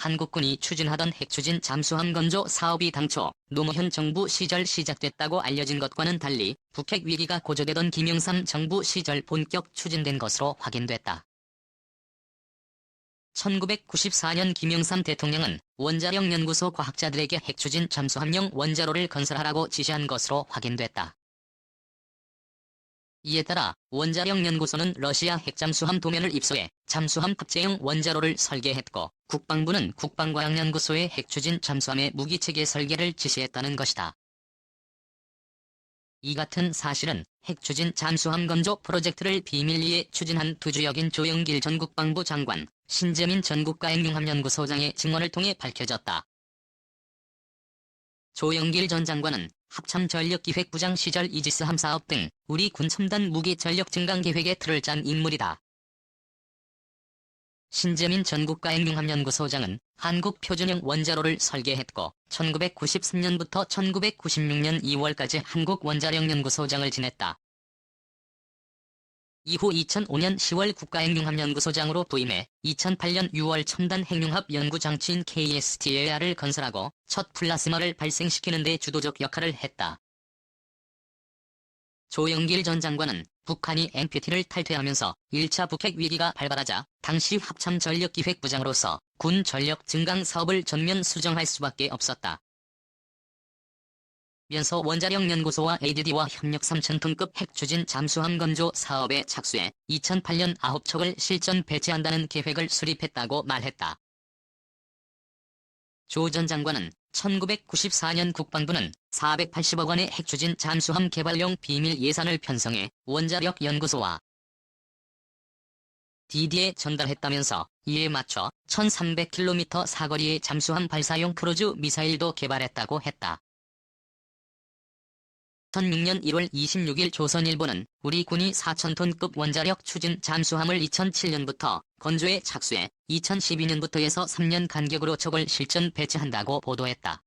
한국군이 추진하던 핵추진 잠수함 건조 사업이 당초 노무현 정부 시절 시작됐다고 알려진 것과는 달리 북핵 위기가 고조되던 김영삼 정부 시절 본격 추진된 것으로 확인됐다. 1994년 김영삼 대통령은 원자력 연구소 과학자들에게 핵추진 잠수함용 원자로를 건설하라고 지시한 것으로 확인됐다. 이에 따라 원자력 연구소는 러시아 핵잠수함 도면을 입수해 잠수함 탑재용 원자로를 설계했고, 국방부는 국방과학연구소에 핵추진 잠수함의 무기체계 설계를 지시했다는 것이다. 이 같은 사실은 핵추진 잠수함 건조 프로젝트를 비밀리에 추진한 투주역인 조영길 전 국방부 장관, 신재민 전 국가핵융합연구소장의 증언을 통해 밝혀졌다. 조영길 전 장관은 합참전력기획부장 시절 이지스함 사업 등 우리 군 첨단 무기 전력 증강 계획의 틀을 짠 인물이다. 신재민 전 국가핵융합연구소장은 한국 표준형 원자로를 설계했고 1993년부터 1996년 2월까지 한국원자력연구소장을 지냈다. 이후 2005년 10월 국가핵융합연구소장으로 부임해 2008년 6월 첨단 핵융합 연구장치인 KSTLR을 건설하고 첫 플라스마를 발생시키는 데 주도적 역할을 했다. 조영길 전 장관은 북한이 NPT를 탈퇴하면서 1차 북핵 위기가 발발하자 당시 합참전력기획부장으로서 군 전력 증강 사업을 전면 수정할 수밖에 없었다. 면서 원자력연구소와 ADD와 협력 3,000톤급 핵추진 잠수함 건조 사업에 착수해 2008년 9척을 실전 배치한다는 계획을 수립했다고 말했다. 조 전 장관은 1994년 국방부는 480억 원의 핵추진 잠수함 개발용 비밀 예산을 편성해 원자력 연구소와 DD에 전달했다면서 이에 맞춰 1300km 사거리의 잠수함 발사용 크루즈 미사일도 개발했다고 했다. 2006년 1월 26일 조선일보는 우리 군이 4,000톤급 원자력 추진 잠수함을 2007년부터 건조에 착수해 2012년부터 해서 3년 간격으로 척을 실전 배치한다고 보도했다.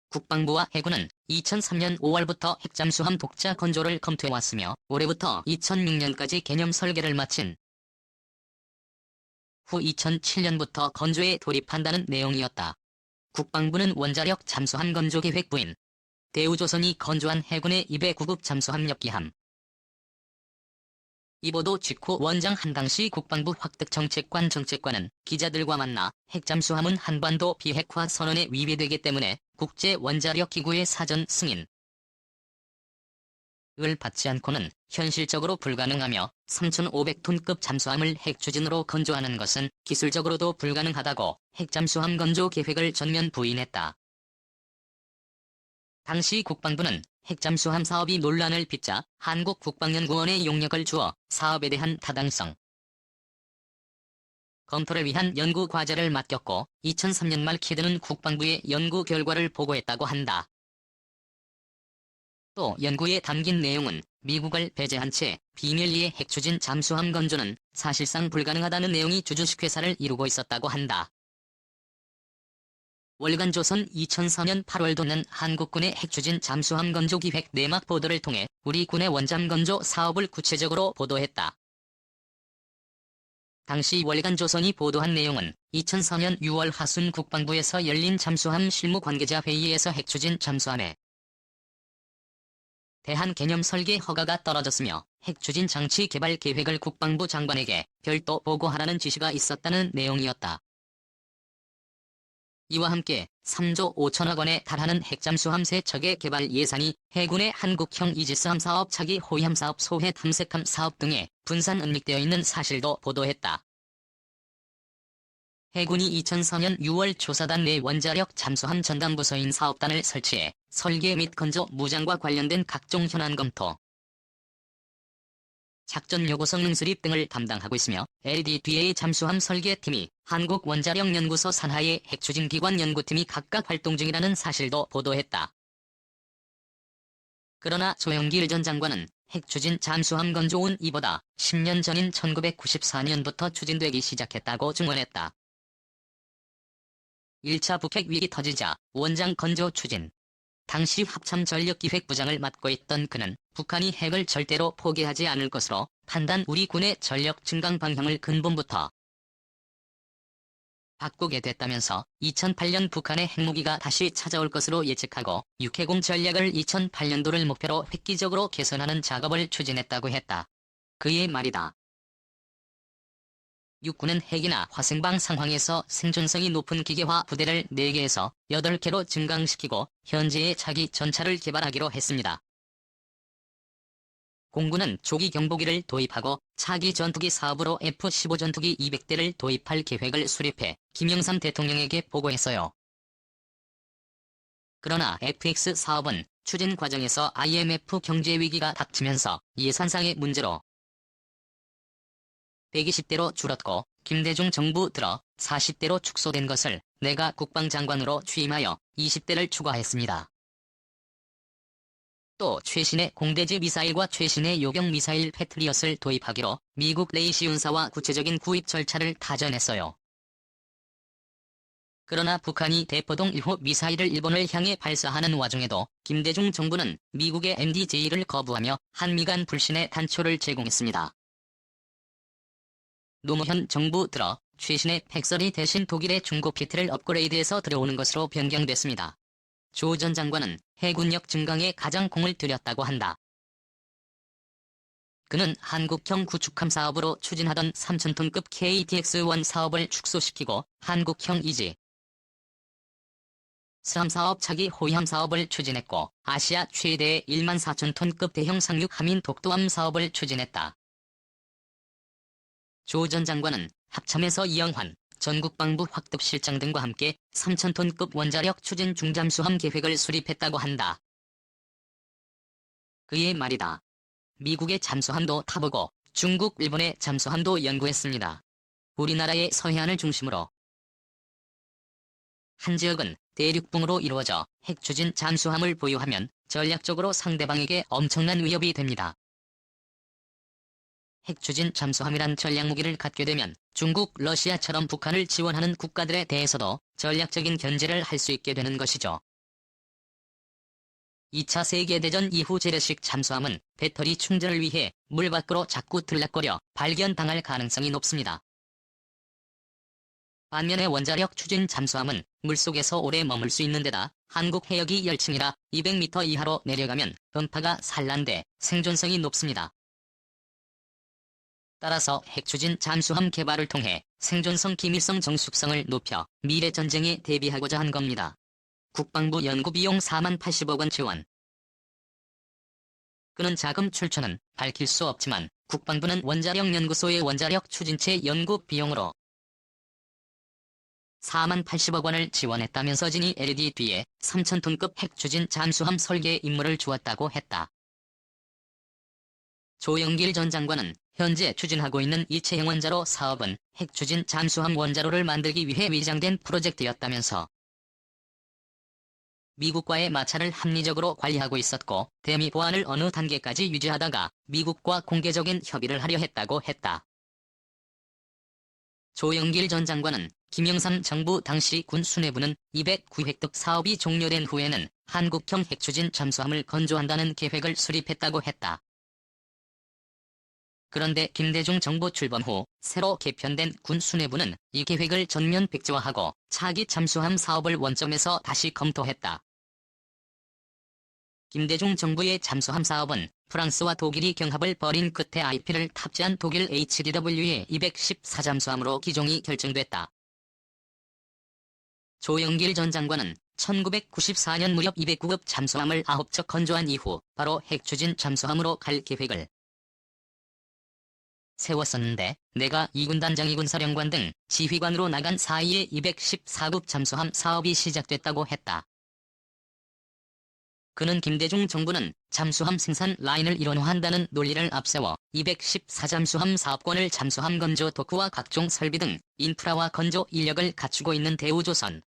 국방부와 해군은 2003년 5월부터 핵잠수함 독자 건조를 검토해왔으며 올해부터 2006년까지 개념 설계를 마친 후 2007년부터 건조에 돌입한다는 내용이었다. 국방부는 원자력 잠수함 건조 계획 부인, 대우조선이 건조한 해군의 200구급 잠수함 엽기함. 이 보도 직후 원장 한강시 국방부 확득정책관은 기자들과 만나 핵잠수함은 한반도 비핵화 선언에 위배되기 때문에 국제원자력기구의 사전 승인을 받지 않고는 현실적으로 불가능하며 3,500톤급 잠수함을 핵추진으로 건조하는 것은 기술적으로도 불가능하다고 핵잠수함 건조 계획을 전면 부인했다. 당시 국방부는 핵잠수함 사업이 논란을 빚자 한국국방연구원에 용역을 주어 사업에 대한 타당성 검토를 위한 연구 과제를 맡겼고 2003년 말 키드는 국방부에 연구 결과를 보고했다고 한다. 또 연구에 담긴 내용은 미국을 배제한 채 비밀리에 핵추진 잠수함 건조는 사실상 불가능하다는 내용이 주주식 회사를 이루고 있었다고 한다. 월간조선 2004년 8월 도는 한국군의 핵추진 잠수함 건조 기획 내막 보도를 통해 우리 군의 원잠 건조 사업을 구체적으로 보도했다. 당시 월간조선이 보도한 내용은 2004년 6월 하순 국방부에서 열린 잠수함 실무 관계자 회의에서 핵추진 잠수함에 대한 개념 설계 허가가 떨어졌으며 핵추진 장치 개발 계획을 국방부 장관에게 별도 보고하라는 지시가 있었다는 내용이었다. 이와 함께 3조 5천억 원에 달하는 핵잠수함 3척의 개발 예산이 해군의 한국형 이지스함 사업 차기 호위함 사업 소해 탐색함 사업 등에 분산 은닉되어 있는 사실도 보도했다. 해군이 2004년 6월 조사단 내 원자력 잠수함 전담부서인 사업단을 설치해 설계 및 건조 무장과 관련된 각종 현안 검토, 작전 요구 성능 수립 등을 담당하고 있으며 LDDA의 잠수함 설계팀이 한국원자력연구소 산하의 핵추진기관 연구팀이 각각 활동 중이라는 사실도 보도했다. 그러나 조영길 전 장관은 핵추진 잠수함 건조는 이보다 10년 전인 1994년부터 추진되기 시작했다고 증언했다. 1차 북핵 위기 터지자 원장 건조 추진. 당시 합참전력기획부장을 맡고 있던 그는 북한이 핵을 절대로 포기하지 않을 것으로 판단 우리 군의 전력 증강 방향을 근본부터 바꾸게 됐다면서 2008년 북한의 핵무기가 다시 찾아올 것으로 예측하고 육해공 전략을 2008년도를 목표로 획기적으로 개선하는 작업을 추진했다고 했다. 그의 말이다. 육군은 핵이나 화생방 상황에서 생존성이 높은 기계화 부대를 4개에서 8개로 증강시키고 현재의 차기 전차를 개발하기로 했습니다. 공군은 조기 경보기를 도입하고 차기 전투기 사업으로 F-15 전투기 200대를 도입할 계획을 수립해 김영삼 대통령에게 보고했어요. 그러나 FX 사업은 추진 과정에서 IMF 경제 위기가 닥치면서 예산상의 문제로 120대로 줄었고 김대중 정부 들어 40대로 축소된 것을 내가 국방장관으로 취임하여 20대를 추가했습니다. 또 최신의 공대지 미사일과 최신의 요격 미사일 패트리엇을 도입하기로 미국 레이시 윤사와 구체적인 구입 절차를 타전했어요. 그러나 북한이 대포동 1호 미사일을 일본을 향해 발사하는 와중에도 김대중 정부는 미국의 MDJ를 거부하며 한미 간 불신의 단초를 제공했습니다. 노무현 정부 들어 최신의 팩서리 대신 독일의 중고 피트를 업그레이드해서 들어오는 것으로 변경됐습니다. 조 전 장관은 해군력 증강에 가장 공을 들였다고 한다. 그는 한국형 구축함 사업으로 추진하던 3,000톤급 KTX-1 사업을 축소시키고 한국형 이지 스함 사업 차기 호위함 사업을 추진했고 아시아 최대의 14,000톤급 대형 상륙 함인 독도함 사업을 추진했다. 조 전 장관은 합참에서 이영환 전 국방부 확특실장 등과 함께 3,000톤급 원자력 추진 중잠수함 계획을 수립했다고 한다. 그의 말이다. 미국의 잠수함도 타보고 중국, 일본의 잠수함도 연구했습니다. 우리나라의 서해안을 중심으로 한 지역은 대륙붕으로 이루어져 핵추진 잠수함을 보유하면 전략적으로 상대방에게 엄청난 위협이 됩니다. 핵추진 잠수함이란 전략무기를 갖게 되면 중국, 러시아처럼 북한을 지원하는 국가들에 대해서도 전략적인 견제를 할 수 있게 되는 것이죠. 2차 세계대전 이후 재래식 잠수함은 배터리 충전을 위해 물 밖으로 자꾸 들락거려 발견당할 가능성이 높습니다. 반면에 원자력 추진 잠수함은 물속에서 오래 머물 수 있는 데다 한국 해역이 열층이라 200m 이하로 내려가면 음파가 산란돼 생존성이 높습니다. 따라서 핵추진 잠수함 개발을 통해 생존성, 기밀성, 정숙성을 높여 미래 전쟁에 대비하고자 한 겁니다. 국방부 연구비용 4만 80억 원 지원. 그는 자금 출처는 밝힐 수 없지만 국방부는 원자력연구소의 원자력 추진체 연구 비용으로 4만 80억 원을 지원했다면서 진이 LED에 3,000톤급 핵추진 잠수함 설계 임무를 주었다고 했다. 조영길 전 장관은 현재 추진하고 있는 일체형 원자로 사업은 핵추진 잠수함 원자로를 만들기 위해 위장된 프로젝트였다면서 미국과의 마찰을 합리적으로 관리하고 있었고 대미 보안을 어느 단계까지 유지하다가 미국과 공개적인 협의를 하려 했다고 했다. 조영길 전 장관은 김영삼 정부 당시 군 수뇌부는 209 획득 사업이 종료된 후에는 한국형 핵추진 잠수함을 건조한다는 계획을 수립했다고 했다. 그런데 김대중 정부 출범 후 새로 개편된 군 수뇌부는 이 계획을 전면 백지화하고 차기 잠수함 사업을 원점에서 다시 검토했다. 김대중 정부의 잠수함 사업은 프랑스와 독일이 경합을 벌인 끝에 IP를 탑재한 독일 HDW의 214 잠수함으로 기종이 결정됐다. 조영길 전 장관은 1994년 무렵 209급 잠수함을 9척 건조한 이후 바로 핵추진 잠수함으로 갈 계획을 세웠었는데 내가 2군단장 2군사령관 등 지휘관으로 나간 사이에 214급 잠수함 사업이 시작됐다고 했다. 그는 김대중 정부는 잠수함 생산 라인을 일원화한다는 논리를 앞세워 214 잠수함 사업권을 잠수함 건조 도크와 각종 설비 등 인프라와 건조 인력을 갖추고 있는 대우조선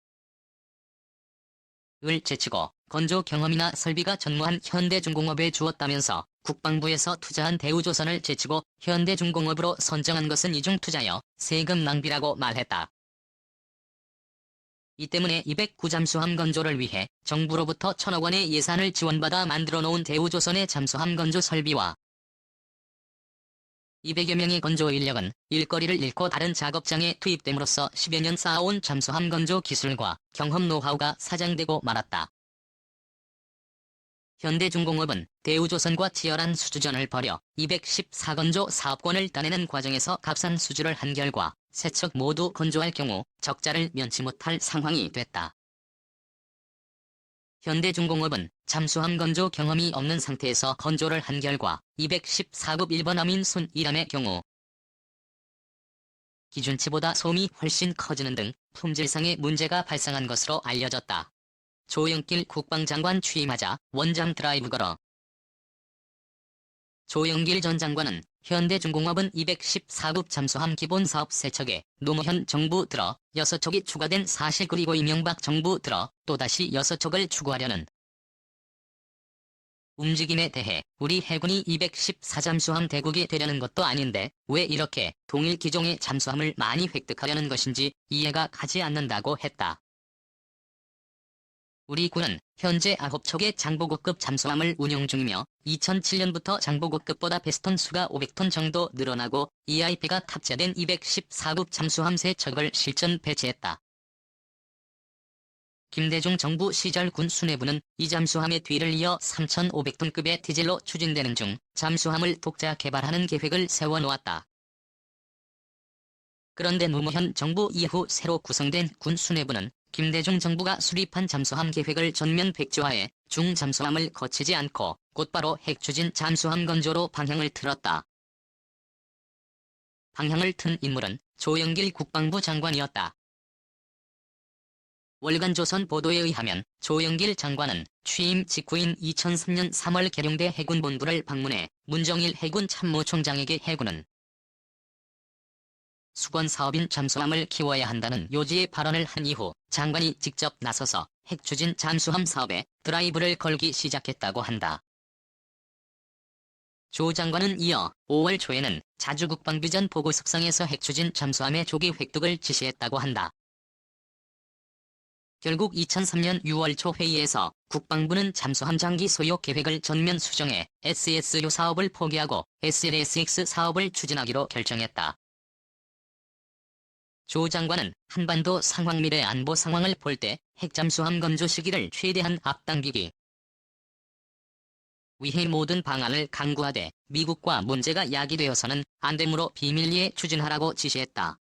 을 제치고 건조 경험이나 설비가 전무한 현대중공업에 주었다면서 국방부에서 투자한 대우조선을 제치고 현대중공업으로 선정한 것은 이중투자여 세금 낭비라고 말했다. 이 때문에 209 잠수함 건조를 위해 정부로부터 1,000억 원의 예산을 지원받아 만들어 놓은 대우조선의 잠수함 건조 설비와 200여 명의 건조 인력은 일거리를 잃고 다른 작업장에 투입됨으로써 10여 년 쌓아온 잠수함 건조 기술과 경험 노하우가 사장되고 말았다. 현대중공업은 대우조선과 치열한 수주전을 벌여 214건조 사업권을 따내는 과정에서 값싼 수주를 한 결과 세 척 모두 건조할 경우 적자를 면치 못할 상황이 됐다. 현대중공업은 잠수함 건조 경험이 없는 상태에서 건조를 한 결과 214급 1번 아민순 1함의 경우 기준치보다 소음이 훨씬 커지는 등 품질상의 문제가 발생한 것으로 알려졌다. 조영길 국방장관 취임하자 원잠 드라이브 걸어. 조영길 전 장관은 현대중공업은 214급 잠수함 기본사업 3척에 노무현 정부 들어 6척이 추가된 사실 그리고 이명박 정부 들어 또다시 6척을 추구하려는 움직임에 대해 우리 해군이 214잠수함 대국이 되려는 것도 아닌데 왜 이렇게 동일 기종의 잠수함을 많이 획득하려는 것인지 이해가 가지 않는다고 했다. 우리 군은 현재 9척의 장보고급 잠수함을 운용 중이며 2007년부터 장보고급보다 베스톤 수가 500톤 정도 늘어나고 EIP가 탑재된 214급 잠수함 3척을 실전 배치했다. 김대중 정부 시절 군 수뇌부는 이 잠수함의 뒤를 이어 3,500톤급의 디젤로 추진되는 중 잠수함을 독자 개발하는 계획을 세워놓았다. 그런데 노무현 정부 이후 새로 구성된 군 수뇌부는 김대중 정부가 수립한 잠수함 계획을 전면 백지화해 중잠수함을 거치지 않고 곧바로 핵추진 잠수함 건조로 방향을 틀었다. 방향을 튼 인물은 조영길 국방부 장관이었다. 월간 조선 보도에 의하면 조영길 장관은 취임 직후인 2003년 3월 계룡대 해군본부를 방문해 문정일 해군 참모총장에게 해군은 수건사업인 잠수함을 키워야 한다는 요지의 발언을 한 이후 장관이 직접 나서서 핵추진 잠수함 사업에 드라이브를 걸기 시작했다고 한다. 조 장관은 이어 5월 초에는 자주국방비전 보고석상에서 핵추진 잠수함의 조기 획득을 지시했다고 한다. 결국 2003년 6월 초 회의에서 국방부는 잠수함 장기 소요 계획을 전면 수정해 SSU 사업을 포기하고 SLSX 사업을 추진하기로 결정했다. 조 장관은 한반도 상황 미래 안보 상황을 볼 때 핵잠수함 건조 시기를 최대한 앞당기기 위해 모든 방안을 강구하되 미국과 문제가 야기되어서는 안 되므로 비밀리에 추진하라고 지시했다.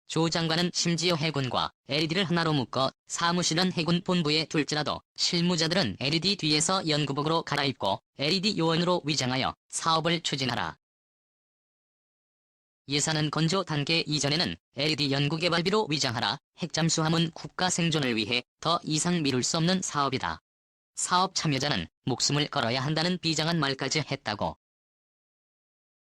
조 장관은 심지어 해군과 LED를 하나로 묶어 사무실은 해군 본부에 둘지라도 실무자들은 LED 뒤에서 연구복으로 갈아입고 LED 요원으로 위장하여 사업을 추진하라. 예산은 건조 단계 이전에는 LED 연구개발비로 위장하라. 핵잠수함은 국가 생존을 위해 더 이상 미룰 수 없는 사업이다. 사업 참여자는 목숨을 걸어야 한다는 비장한 말까지 했다고.